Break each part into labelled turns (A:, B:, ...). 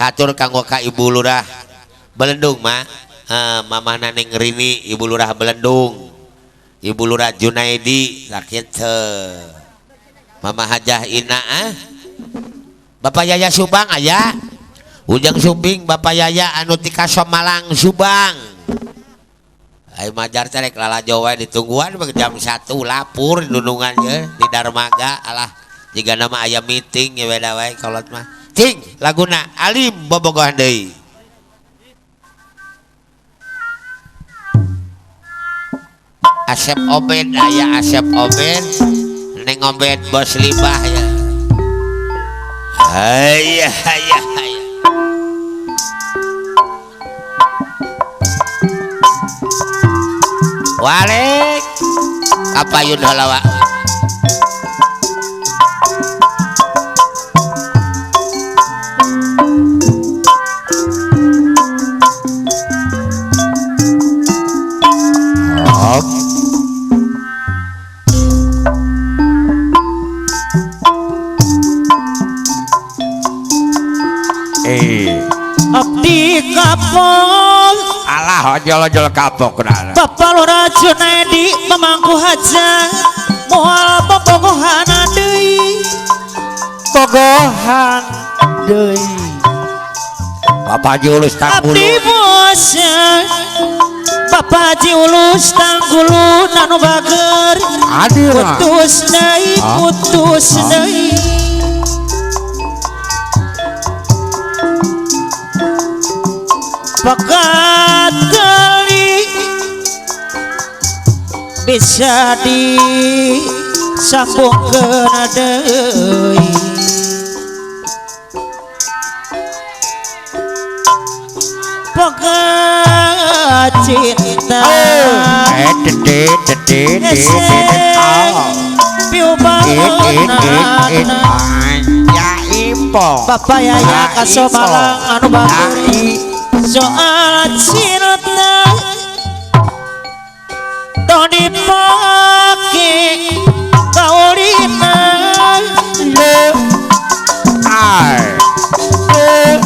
A: hatur kanggo ka Ibu Lurah Belendung mah. Mama Naneng Rini Ibu Lurah Belendung, Ibu Lurah Junaidi sakit Mama Hajah Ina Bapak Yaya Subang aya Ujang Sumbing Bapak Yaya anu ti Somalang Subang. Ayo majar cerek lala Jawa ditungguan jam 1 lapur nunungannya di Darmaga alah jika nama ayam meeting ya beda wae kolot mah cing laguna alim bobogohan deui. Asep Obed aya Asep Obed Neng Obed bos limbah ya. Hayah hayah hayah. Walek kapayun halawa.
B: Abdi kapok
A: Alah ojol-ojol kapok kenal.
B: Bapak Lurah Junaidi memangku haja moal bobogohan deui bogohan deui
A: Bapak Haji Ulus Tanggulu
B: abdi bosnya Bapak Haji Ulus Tanggulu nanu bager
A: hadir
B: putus deui pekat kali bisa disambungkeun deui pekat cinta piu bangunan
A: ya impo
B: Bapak Yaya ka Somalang anu bager soal cinta tong dipake kaulina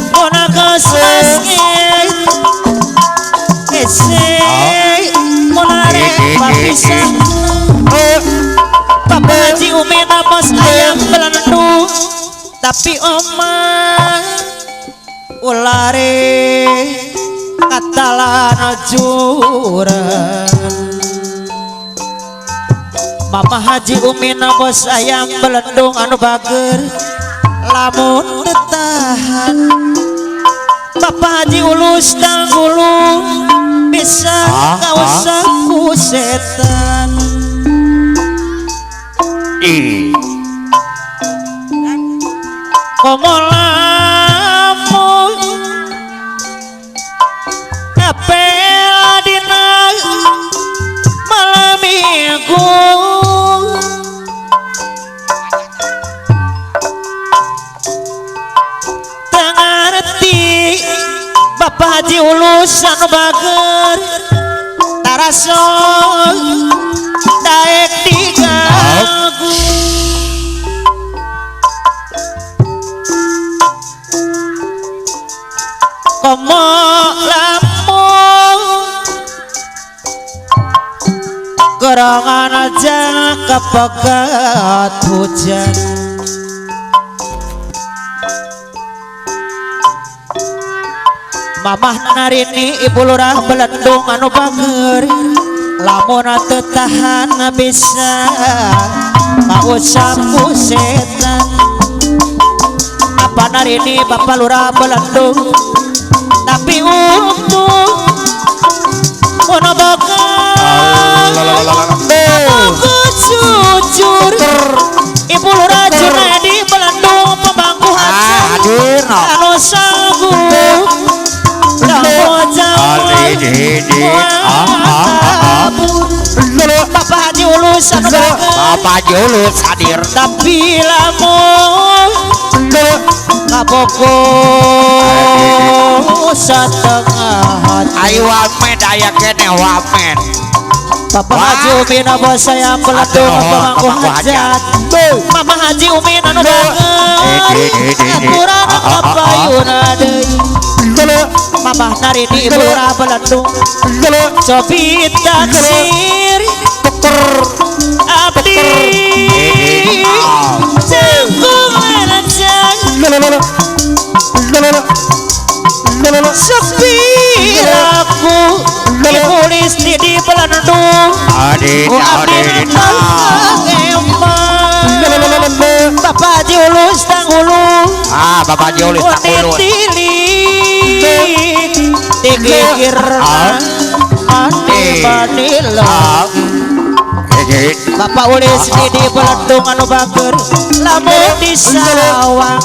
B: pona kesesngit ese monare papisan Bapak Haji Umi namos ayam Belendung tapi omah ulare katalan jurang Mama Haji Umi nabos ayam Belendung anu bager lamun ditahan Bapak Haji Ulus Tanggulu bisa kausah ku setan ngomolamun apel dina malam minggu tengarti Bapak Haji Ulus anu bager taraso daek diganggu komo lamun gerangan aja kepegat hujan Mamah Narini Ibu Lurah Belendung anu bager lamun teu tahan bisa kausah ku setan apa Narini Bapak Lurah Belendung tapi untuk ono bakal jujur Ibu Lurah Junaidi Belendung pemangku hadir anu sanggup Bapak Haji Ulus
A: Bapak Haji Ulus hadir
B: tapi lamun kaboko setengah hati
A: ayo wamen aya kene wamen
B: Bapak Haji Umi nabos sayang Belendung pemangku hajat Mama Haji Umi nanu bager aturan kapayuna deui Mamah Narini Ibu Lurah Belendung Cobi taksir abdi Sanggung menajang sepi laku Ibu Listi di Belendung
A: Adik
B: Bapak Julus Tanggulu
A: Bapak Julis tak ulun
B: Digigir Ane Manila Bapak Ulis di Belendung anu bager lamun di sawang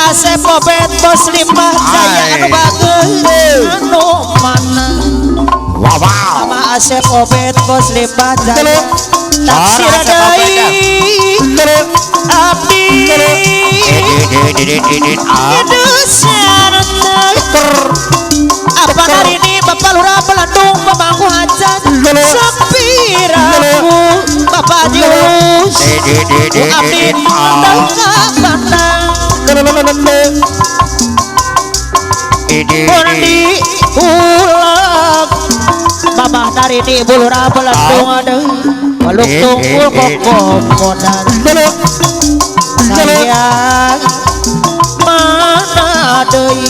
B: Asep Obet Bos Limbah Jaya anu bager anu mana Mama Asep Obet Bos Limbah Jaya taksir deui abdi apa hari ini Bapak Lurah Belendung pemangku hajat sepiraku Bapak Julus abdi pandang Mundi ulang Mamah Narini Ibu Lurah Belendung ada peluk tunggul kokomodan sayang mana deui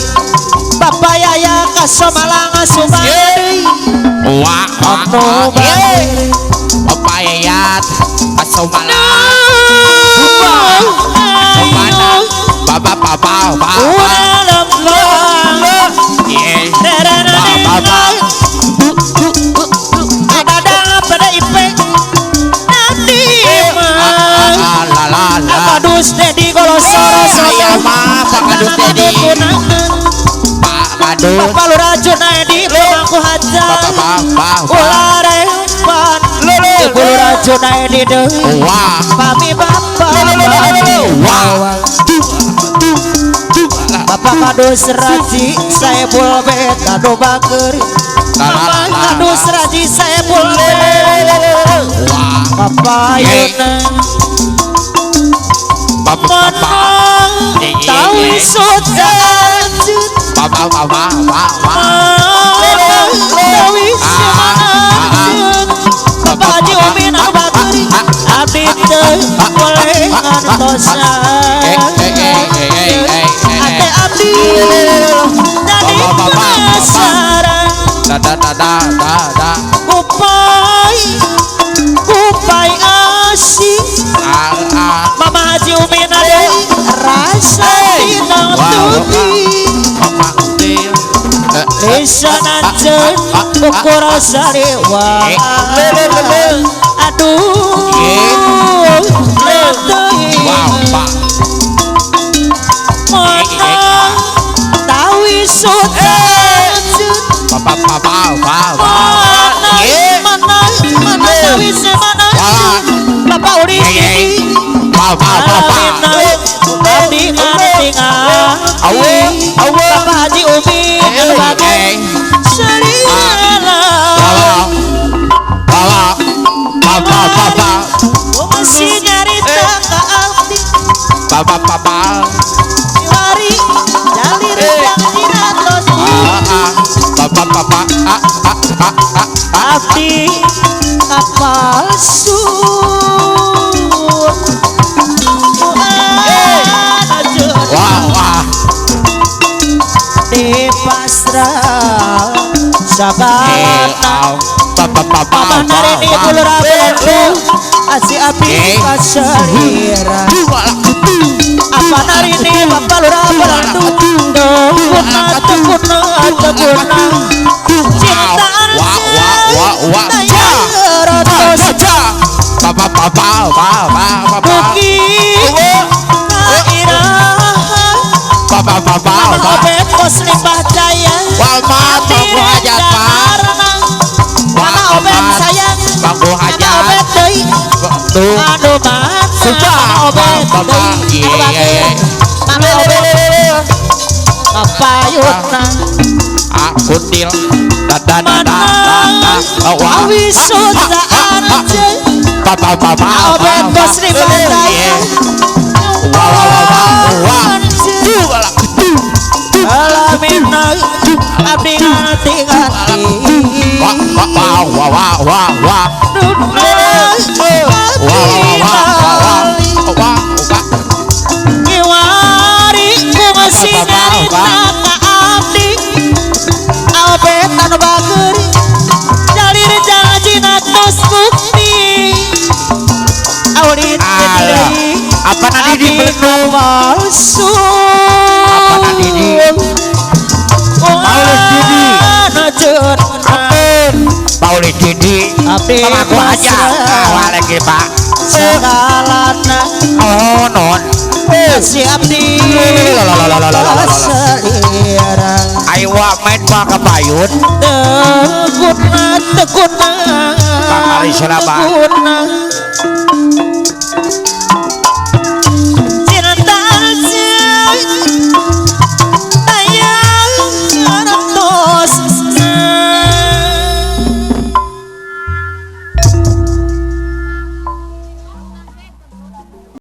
B: Bapak Yaya Kasomalang Sumari anu bae
A: Bapak Yayat Kasomalang Bapak
B: Kadus Dedi Golosoro saya
A: mah Pak Kadus Dedi Pak Kadus
B: Bapak Lurah Junaidi pemangku hajat ulah rempan Ibu Lurah Junaidi deui pami Bapak Bapak Kadus Raji Saebul Bet anu bager Bapak Kadus Raji Saebul Bet Bapak Yuna menang tahu sudah
A: Bapak
B: tahu semangat Bapak Haji Umin Abaduri abdi teu boleh ngantosan ate abdi dari penasaran kupai asik Mama Haji Umin ada rasa dinatuti lisanan ukur sariwa aduh letui mana tawi sudah mana tawi semana Bapak Uri Bapak Haji Umi sebagai seriala masih nyarita ke abdi wari jalir yang diratos abdi kapal di pasrah sabana Mamah Narini Ibu Lurah Belendung asih abdi kasalira apa Narini Bapak Lurah Belendung tekuna cintaan Buki kairahan Obet Bos Limbah Jaya mana Obet sayang mana Obet deui anu mana Obet deui mana Obet kapayutna
A: Kuntil
B: awi sudaan Obet Bos Limbah Jaya alamin
A: wah wah wah
B: Iwari ku masih nyarita ka abdi Albetan bageri Jalir janjina tos bukti Audit kediri
A: apa nanti di Belendung
B: palsu
A: apa nanti di Paulus Didi Amin Paulus Didi sama aku aja awal lagi pak
B: segalana
A: oh non
B: siap di
A: ayo main pak kepayun
B: tekuna
A: Kang Ali Surabaya